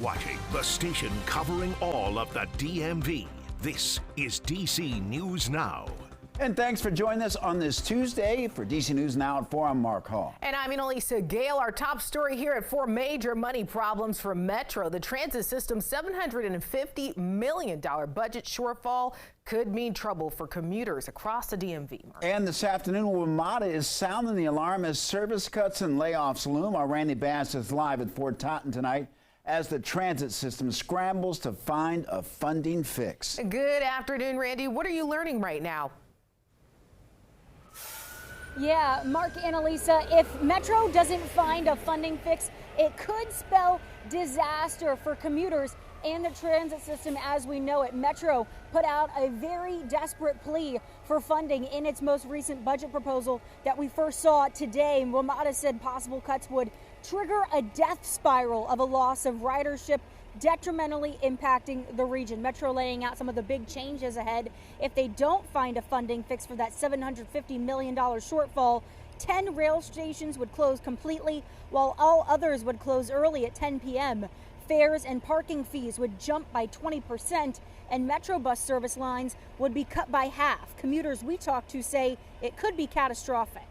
Watching the station covering all of the DMV. This is DC News Now. And thanks for joining us on this Tuesday. For DC News Now at 4, I'm Mark Hall. And I'm Annalisa Gale. Our top story here at 4, major money problems for Metro. The transit system's $750 million budget shortfall could mean trouble for commuters across the DMV. Mark. And this afternoon, WMATA is sounding the alarm as service cuts and layoffs loom. Our Randy Bass is live at Fort Totten tonight as the transit system scrambles to find a funding fix. Good afternoon, Randy. What are you learning right now? Yeah, Mark, Annalisa, if Metro doesn't find a funding fix, it could spell disaster for commuters and the transit system as we know it. Metro put out a very desperate plea for funding in its most recent budget proposal that we first saw today. WMATA said possible cuts would trigger a death spiral of a loss of ridership, detrimentally impacting the region. Metro laying out some of the big changes ahead. If they don't find a funding fix for that $750 million shortfall, 10 rail stations would close completely, while all others would close early at 10 p.m. Fares and parking fees would jump by 20%, and Metro bus service lines would be cut by half. Commuters we talked to say it could be catastrophic.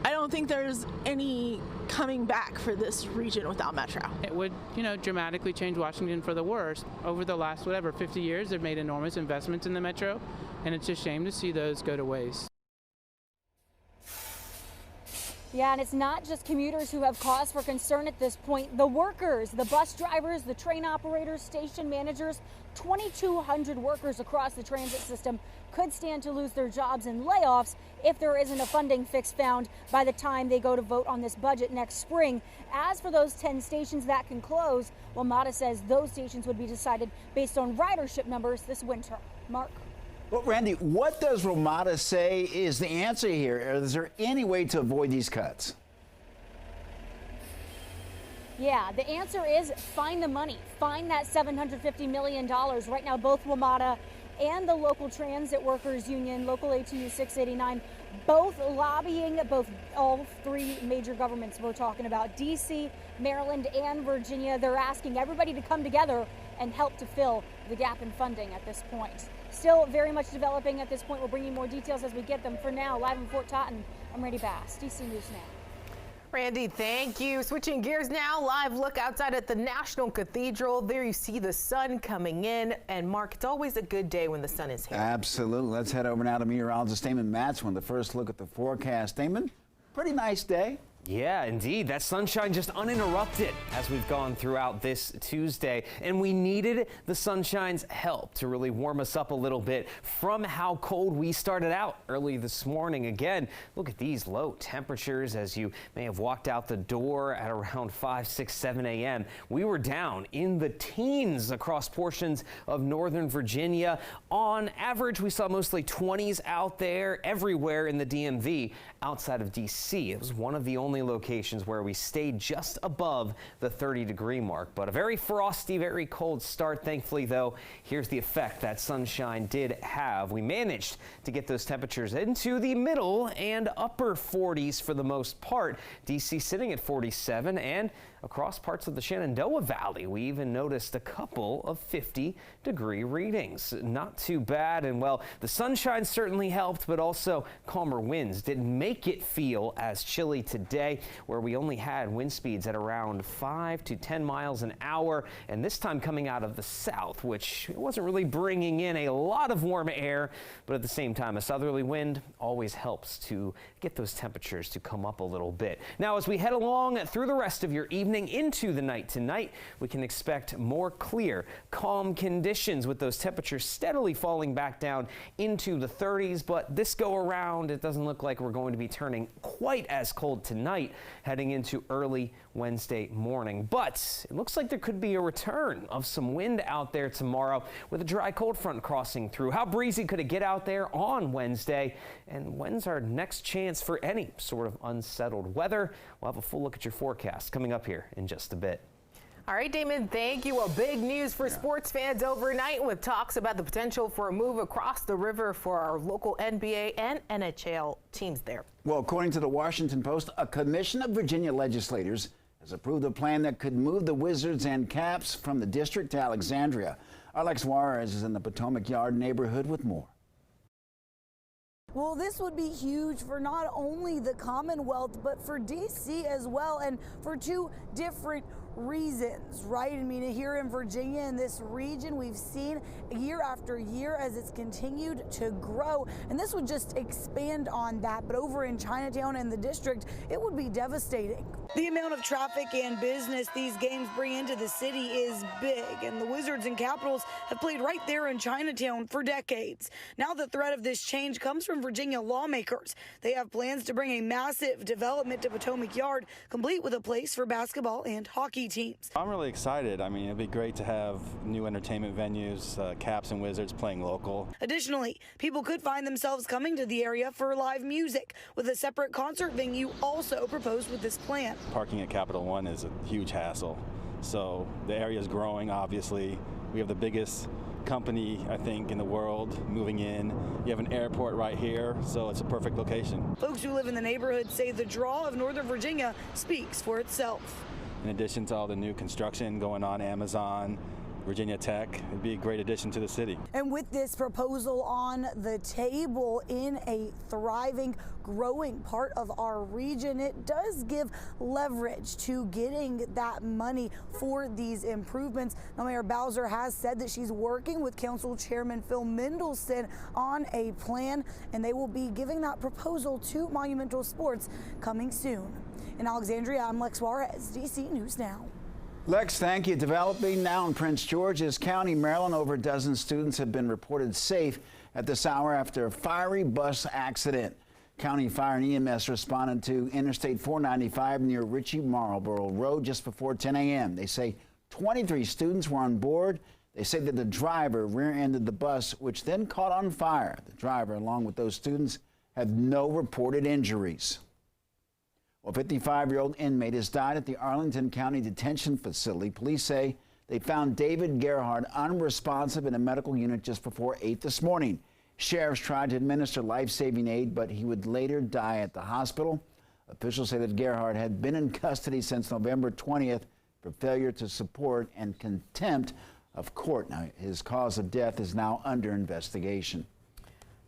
I don't think there's any coming back for this region without Metro. It would, dramatically change Washington for the worse. Over the last, 50 years, they've made enormous investments in the Metro, and it's a shame to see those go to waste. Yeah, and it's not just commuters who have cause for concern at this point. The workers, the bus drivers, the train operators, station managers, 2,200 workers across the transit system could stand to lose their jobs in layoffs if there isn't a funding fix found by the time they go to vote on this budget next spring. As for those 10 stations that can close, WMATA says those stations would be decided based on ridership numbers this winter. Mark? Well, Randy, what does WMATA say is the answer here? Is there any way to avoid these cuts? Yeah, the answer is find the money. Find that $750 million. Right now, both WMATA and the local transit workers union, Local ATU 689, both lobbying all three major governments we're talking about, DC, Maryland, and Virginia. They're asking everybody to come together and help to fill the gap in funding at this point. Still very much developing at this point. We'll bring you more details as we get them. For now, live in Fort Totten, I'm Randy Bass, DC News Now. Randy, thank you. Switching gears now, live look outside at the National Cathedral. There you see the sun coming in. And Mark, it's always a good day when the sun is here. Absolutely. Let's head over now to meteorologist Damon Matson with the first look at the forecast. Damon, pretty nice day. Yeah, indeed. That sunshine just uninterrupted as we've gone throughout this Tuesday. And we needed the sunshine's help to really warm us up a little bit from how cold we started out early this morning. Again, look at these low temperatures as you may have walked out the door at around 5, 6, 7 a.m. We were down in the teens across portions of northern Virginia. On average, we saw mostly 20s out there everywhere in the DMV outside of D.C. It was one of the only locations where we stayed just above the 30-degree mark, but a very frosty, very cold start. Thankfully, though, here's the effect that sunshine did have. We managed to get those temperatures into the middle and upper 40s for the most part. D.C. sitting at 47, and across parts of the Shenandoah Valley, we even noticed a couple of 50-degree readings. Not too bad, and well, the sunshine certainly helped, but also calmer winds didn't make it feel as chilly today, where we only had wind speeds at around 5 to 10 miles an hour, and this time coming out of the south, which wasn't really bringing in a lot of warm air, but at the same time, a southerly wind always helps to get those temperatures to come up a little bit. Now, as we head along through the rest of your evening into the night tonight, we can expect more clear, calm conditions with those temperatures steadily falling back down into the 30s, but this go around, it doesn't look like we're going to be turning quite as cold tonight heading into early Wednesday morning. But it looks like there could be a return of some wind out there tomorrow with a dry cold front crossing through. How breezy could it get out there on Wednesday? And when's our next chance for any sort of unsettled weather? We'll have a full look at your forecast coming up here in just a bit. All right, Damon, thank you. Well, big news for sports fans overnight with talks about the potential for a move across the river for our local NBA and NHL teams there. Well, according to the Washington Post, a commission of Virginia legislators has approved a plan that could move the Wizards and Caps from the district to Alexandria. Alex Juarez is in the Potomac Yard neighborhood with more. Well, this would be huge for not only the Commonwealth, but for D.C. as well, and for two different reasons, right? I mean, here in Virginia, in this region, we've seen year after year as it's continued to grow, and this would just expand on that. But over in Chinatown and the district, it would be devastating. The amount of traffic and business these games bring into the city is big, and the Wizards and Capitals have played right there in Chinatown for decades. Now the threat of this change comes from Virginia lawmakers. They have plans to bring a massive development to Potomac Yard, complete with a place for basketball and hockey teams. I'm really excited. I mean, it'd be great to have new entertainment venues, Caps and Wizards playing local. Additionally, people could find themselves coming to the area for live music, with a separate concert venue also proposed with this plan. Parking at Capital One is a huge hassle. So the area is growing, obviously. We have the biggest company, I think, in the world moving in. You have an airport right here, so it's a perfect location. Folks who live in the neighborhood say the draw of Northern Virginia speaks for itself. In addition to all the new construction going on, Amazon, Virginia Tech, it'd be a great addition to the city. And with this proposal on the table in a thriving, growing part of our region, it does give leverage to getting that money for these improvements. Now, Mayor Bowser has said that she's working with Council Chairman Phil Mendelson on a plan, and they will be giving that proposal to Monumental Sports coming soon. In Alexandria, I'm Lex Juarez, DC News Now. Lex, thank you. Developing now in Prince George's County, Maryland, over a dozen students have been reported safe at this hour after a fiery bus accident. County Fire and EMS responded to Interstate 495 near Ritchie Marlboro Road just before 10 a.m. They say 23 students were on board. They say that the driver rear-ended the bus, which then caught on fire. The driver, along with those students, have no reported injuries. Well, a 55-year-old inmate has died at the Arlington County Detention Facility. Police say they found David Gerhard unresponsive in a medical unit just before 8 this morning. Sheriffs tried to administer life-saving aid, but he would later die at the hospital. Officials say that Gerhard had been in custody since November 20th for failure to support and contempt of court. Now, his cause of death is now under investigation.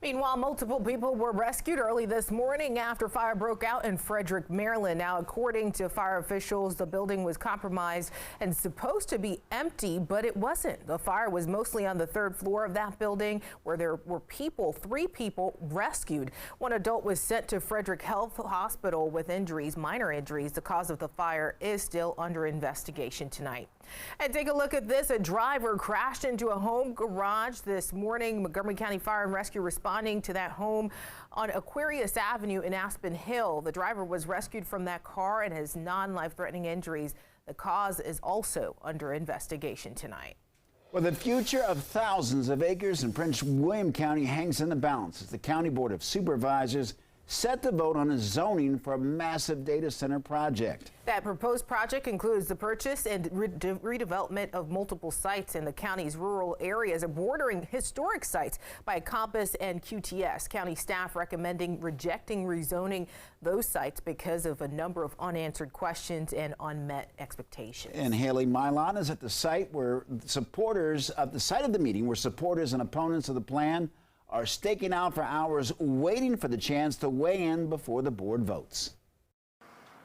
Meanwhile, multiple people were rescued early this morning after fire broke out in Frederick, Maryland. Now, according to fire officials, the building was compromised and supposed to be empty, but it wasn't. The fire was mostly on the third floor of that building where there were three people rescued. One adult was sent to Frederick Health Hospital with injuries, minor injuries. The cause of the fire is still under investigation tonight. And take a look at this. A driver crashed into a home garage this morning. Montgomery County Fire and Rescue responding to that home on Aquarius Avenue in Aspen Hill. The driver was rescued from that car and has non-life-threatening injuries. The cause is also under investigation tonight. Well, the future of thousands of acres in Prince William County hangs in the balance as the County Board of Supervisors set to vote on a zoning for a massive data center project. That proposed project includes the purchase and redevelopment of multiple sites in the county's rural areas, bordering historic sites by Compass and QTS. County staff recommending rejecting rezoning those sites because of a number of unanswered questions and unmet expectations. And Haley Milan is at the site where supporters of the site of the meeting where supporters and opponents of the plan are staking out for hours, waiting for the chance to weigh in before the board votes.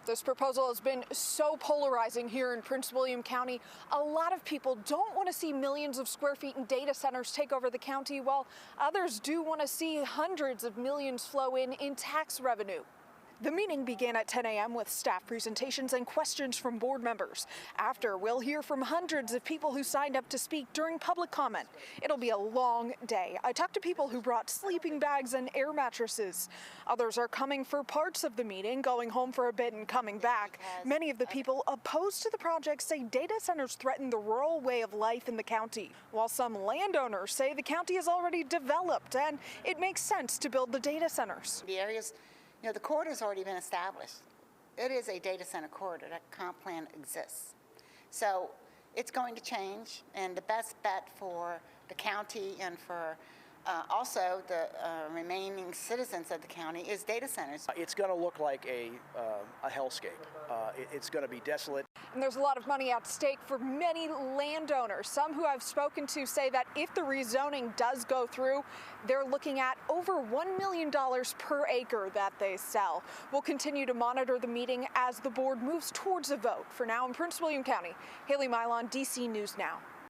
This proposal has been so polarizing here in Prince William County. A lot of people don't want to see millions of square feet in data centers take over the county, while others do want to see hundreds of millions flow in tax revenue. The meeting began at 10 a.m. with staff presentations and questions from board members. After, we'll hear from hundreds of people who signed up to speak during public comment. It'll be a long day. I talked to people who brought sleeping bags and air mattresses. Others are coming for parts of the meeting, going home for a bit and coming back. Many of the people opposed to the project say data centers threaten the rural way of life in the county, while some landowners say the county is already developed and it makes sense to build the data centers. The areas, the corridor has already been established. It is a data center corridor. That comp plan exists. So it's going to change, and the best bet for the county and for Also, the remaining citizens of the county is data centers. It's going to look like a hellscape. It's going to be desolate. And there's a lot of money at stake for many landowners. Some who I've spoken to say that if the rezoning does go through, they're looking at over $1 million per acre that they sell. We'll continue to monitor the meeting as the board moves towards a vote. For now, in Prince William County, Haley Milon, DC News Now.